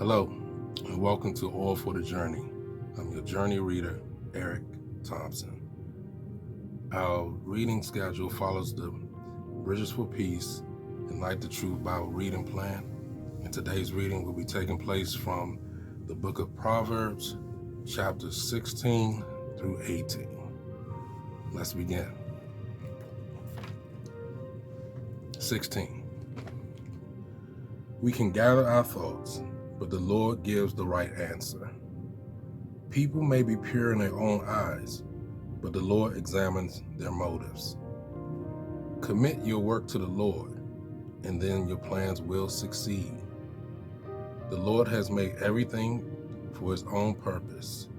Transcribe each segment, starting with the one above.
Hello, and welcome to All for the Journey. I'm your journey reader, Eric Thompson. Our reading schedule follows the Bridges for Peace and Light the Truth Bible reading plan. And today's reading will be taking place from the book of Proverbs, chapters 16 through 18. Let's begin. 16. We can gather our thoughts, but the Lord gives the right answer. People may be pure in their own eyes, but the Lord examines their motives. Commit your work to the Lord, and then your plans will succeed. The Lord has made everything for his own purpose,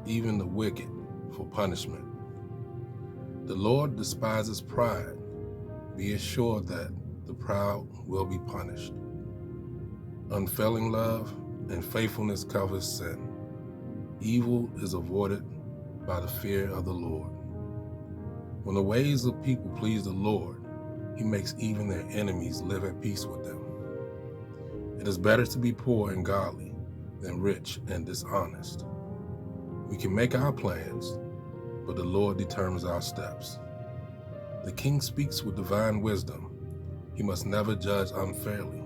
even the wicked for punishment. The Lord despises pride. Be assured that the proud will be punished. Unfailing love and faithfulness covers sin. Evil is avoided by the fear of the Lord. When the ways of people please the Lord, he makes even their enemies live at peace with them. It is better to be poor and godly than rich and dishonest. We can make our plans, but the Lord determines our steps. The king speaks with divine wisdom. He must never judge unfairly.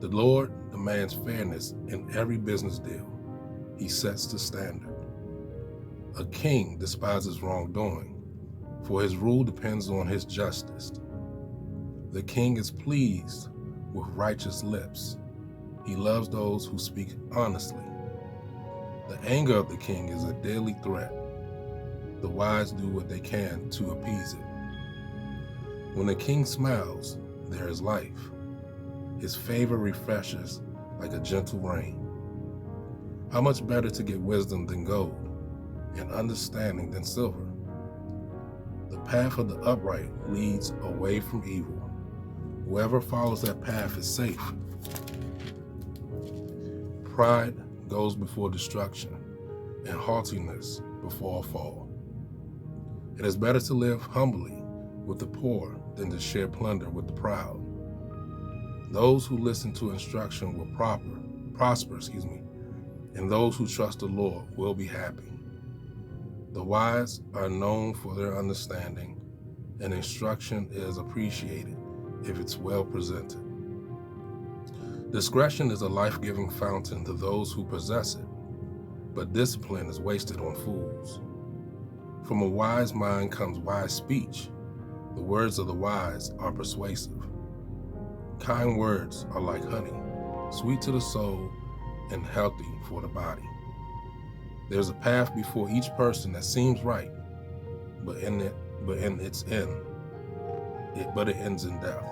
The Lord demands fairness in every business deal. He sets the standard. A king despises wrongdoing, for his rule depends on his justice. The king is pleased with righteous lips. He loves those who speak honestly. The anger of the king is a deadly threat. The wise do what they can to appease it. When the king smiles, there is life. His favor refreshes like a gentle rain. How much better to get wisdom than gold, and understanding than silver. The path of the upright leads away from evil. Whoever follows that path is safe. Pride goes before destruction, and haughtiness before a fall. It is better to live humbly with the poor than to share plunder with the proud. Those who listen to instruction will prosper, and those who trust the Lord will be happy. The wise are known for their understanding, and instruction is appreciated if it's well presented. Discretion is a life-giving fountain to those who possess it, but discipline is wasted on fools. From a wise mind comes wise speech. The words of the wise are persuasive. Kind words are like honey, sweet to the soul and healthy for the body. There's a path before each person that seems right, but it ends in death.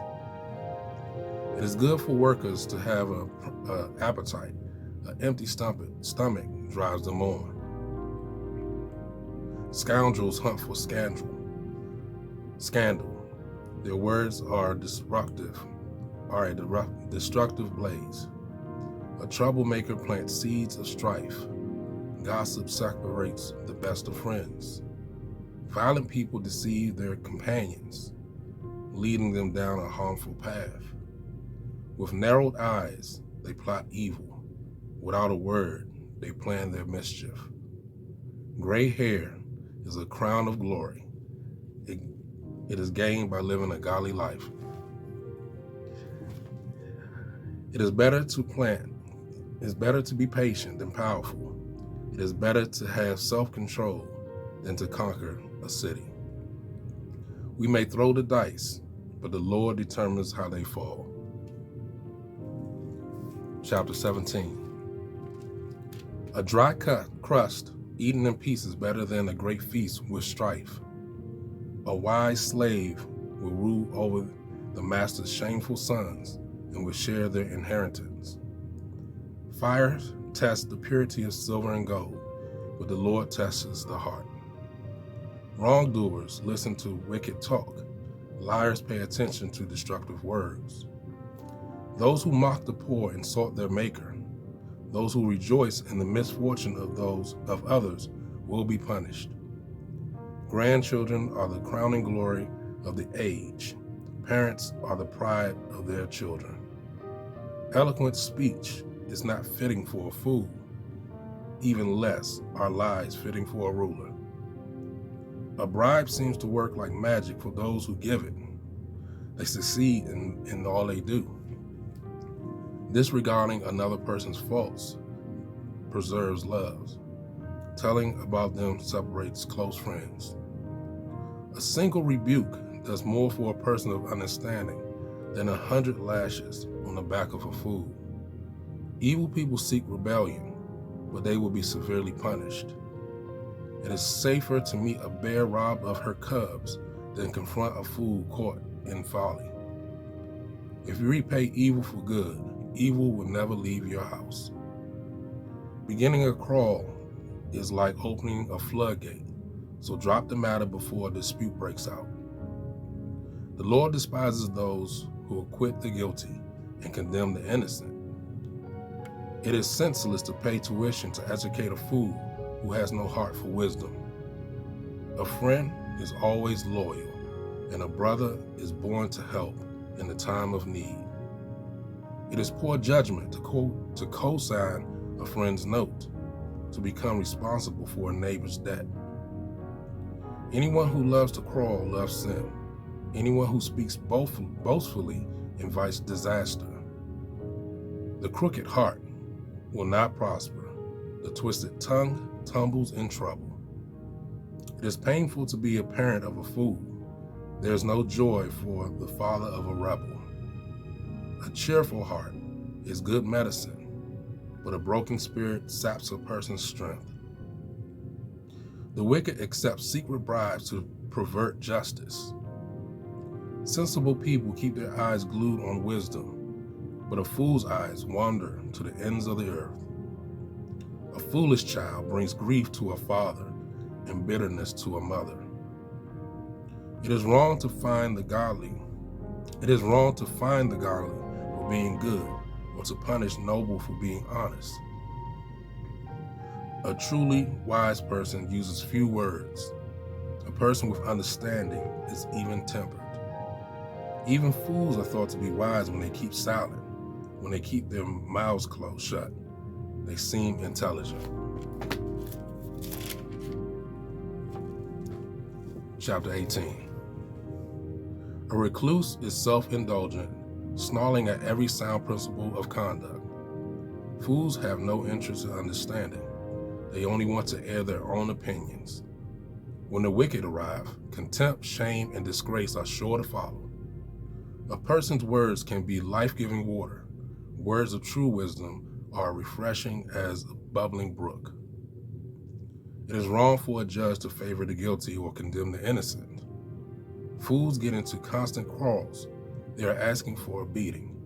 It is good for workers to have an appetite. An empty stomach drives them on. Scoundrels hunt for scandal. Their words are a destructive blaze. A troublemaker plants seeds of strife. Gossip separates the best of friends. Violent people deceive their companions, leading them down a harmful path. With narrowed eyes, they plot evil. Without a word, they plan their mischief. Gray hair is a crown of glory. It is gained by living a godly life. It is better to be patient than powerful. It is better to have self-control than to conquer a city. We may throw the dice, but the Lord determines how they fall. Chapter 17. A dry crust eaten in pieces is better than a great feast with strife. A wise slave will rule over the master's shameful sons and will share their inheritance. Fire tests the purity of silver and gold, but the Lord tests the heart. Wrongdoers listen to wicked talk. Liars pay attention to destructive words. Those who mock the poor insult their maker. Those who rejoice in the misfortune of others will be punished. Grandchildren are the crowning glory of the age. Parents are the pride of their children. Eloquent speech is not fitting for a fool. Even less are lies fitting for a ruler. A bribe seems to work like magic for those who give it. They succeed in all they do. Disregarding another person's faults preserves loves. Telling about them separates close friends. A single rebuke does more for a person of understanding than 100 lashes on the back of a fool. Evil people seek rebellion, but they will be severely punished. It is safer to meet a bear robbed of her cubs than confront a fool caught in folly. If you repay evil for good, evil will never leave your house. Beginning a quarrel is like opening a floodgate, so drop the matter before a dispute breaks out. The Lord despises those who acquit the guilty and condemn the innocent. It is senseless to pay tuition to educate a fool who has no heart for wisdom. A friend is always loyal, and a brother is born to help in the time of need. It is poor judgment to co-sign a friend's note, to become responsible for a neighbor's debt. Anyone who loves to quarrel loves sin. Anyone who speaks boastfully invites disaster. The crooked heart will not prosper. The twisted tongue tumbles in trouble. It is painful to be a parent of a fool. There is no joy for the father of a rebel. A cheerful heart is good medicine, but a broken spirit saps a person's strength. The wicked accept secret bribes to pervert justice. Sensible people keep their eyes glued on wisdom, but a fool's eyes wander to the ends of the earth. A foolish child brings grief to a father and bitterness to a mother. It is wrong to find the godly. It is wrong to find the godly for being good, or to punish noble for being honest. A truly wise person uses few words. A person with understanding is even-tempered. Even fools are thought to be wise when they keep silent. When they keep their mouths closed shut, they seem intelligent. Chapter 18. A recluse is self-indulgent, snarling at every sound principle of conduct. Fools have no interest in understanding. They only want to air their own opinions. When the wicked arrive, contempt, shame, and disgrace are sure to follow. A person's words can be life-giving water. Words of true wisdom are refreshing as a bubbling brook. It is wrong for a judge to favor the guilty or condemn the innocent. Fools get into constant quarrels. They are asking for a beating.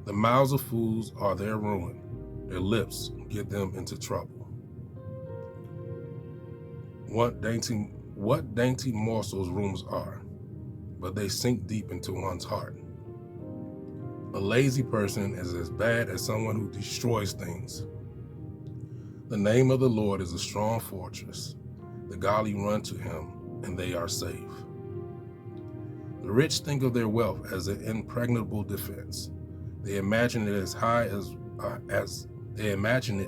The mouths of fools are their ruin. Their lips get them into trouble. What dainty morsels rumors are, but they sink deep into one's heart. A lazy person is as bad as someone who destroys things. The name of the Lord is a strong fortress. The godly run to him, and they are safe. The rich think of their wealth as an impregnable defense. They imagine it as high as they imagine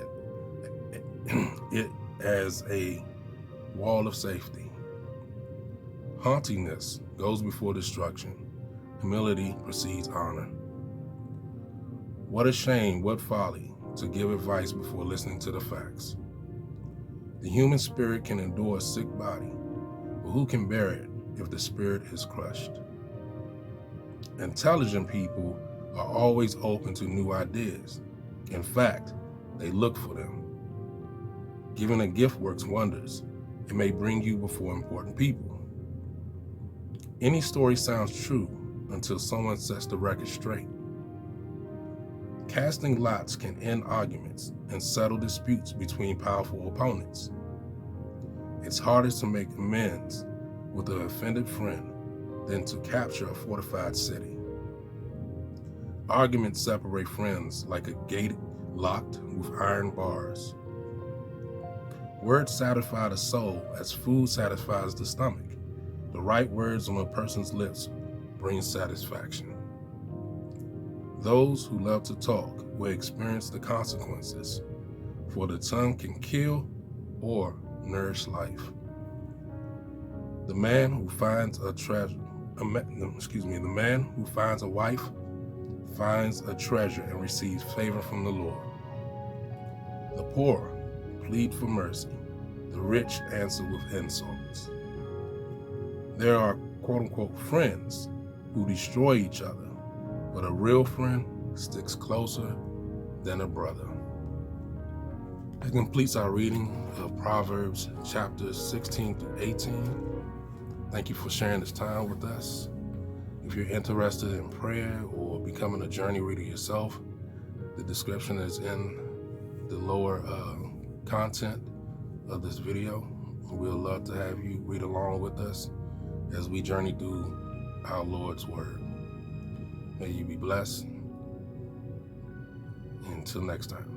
it as a wall of safety. Haughtiness goes before destruction. Humility precedes honor. What a shame, what folly, to give advice before listening to the facts. The human spirit can endure a sick body, but who can bear it if the spirit is crushed? Intelligent people are always open to new ideas. In fact, they look for them. Giving a gift works wonders. It may bring you before important people. Any story sounds true until someone sets the record straight. Casting lots can end arguments and settle disputes between powerful opponents. It's harder to make amends with an offended friend than to capture a fortified city. Arguments separate friends like a gate locked with iron bars. Words satisfy the soul as food satisfies the stomach. The right words on a person's lips bring satisfaction. Those who love to talk will experience the consequences, for the tongue can kill or nourish life. The man who finds a wife finds a treasure and receives favor from the Lord. The poor plead for mercy. The rich answer with insults. There are quote-unquote friends who destroy each other, but a real friend sticks closer than a brother. That completes our reading of Proverbs chapters 16 through 18. Thank you for sharing this time with us. If you're interested in prayer or becoming a journey reader yourself, the description is in the lower content of this video. We'd love to have you read along with us as we journey through our Lord's Word. May you be blessed. Until next time.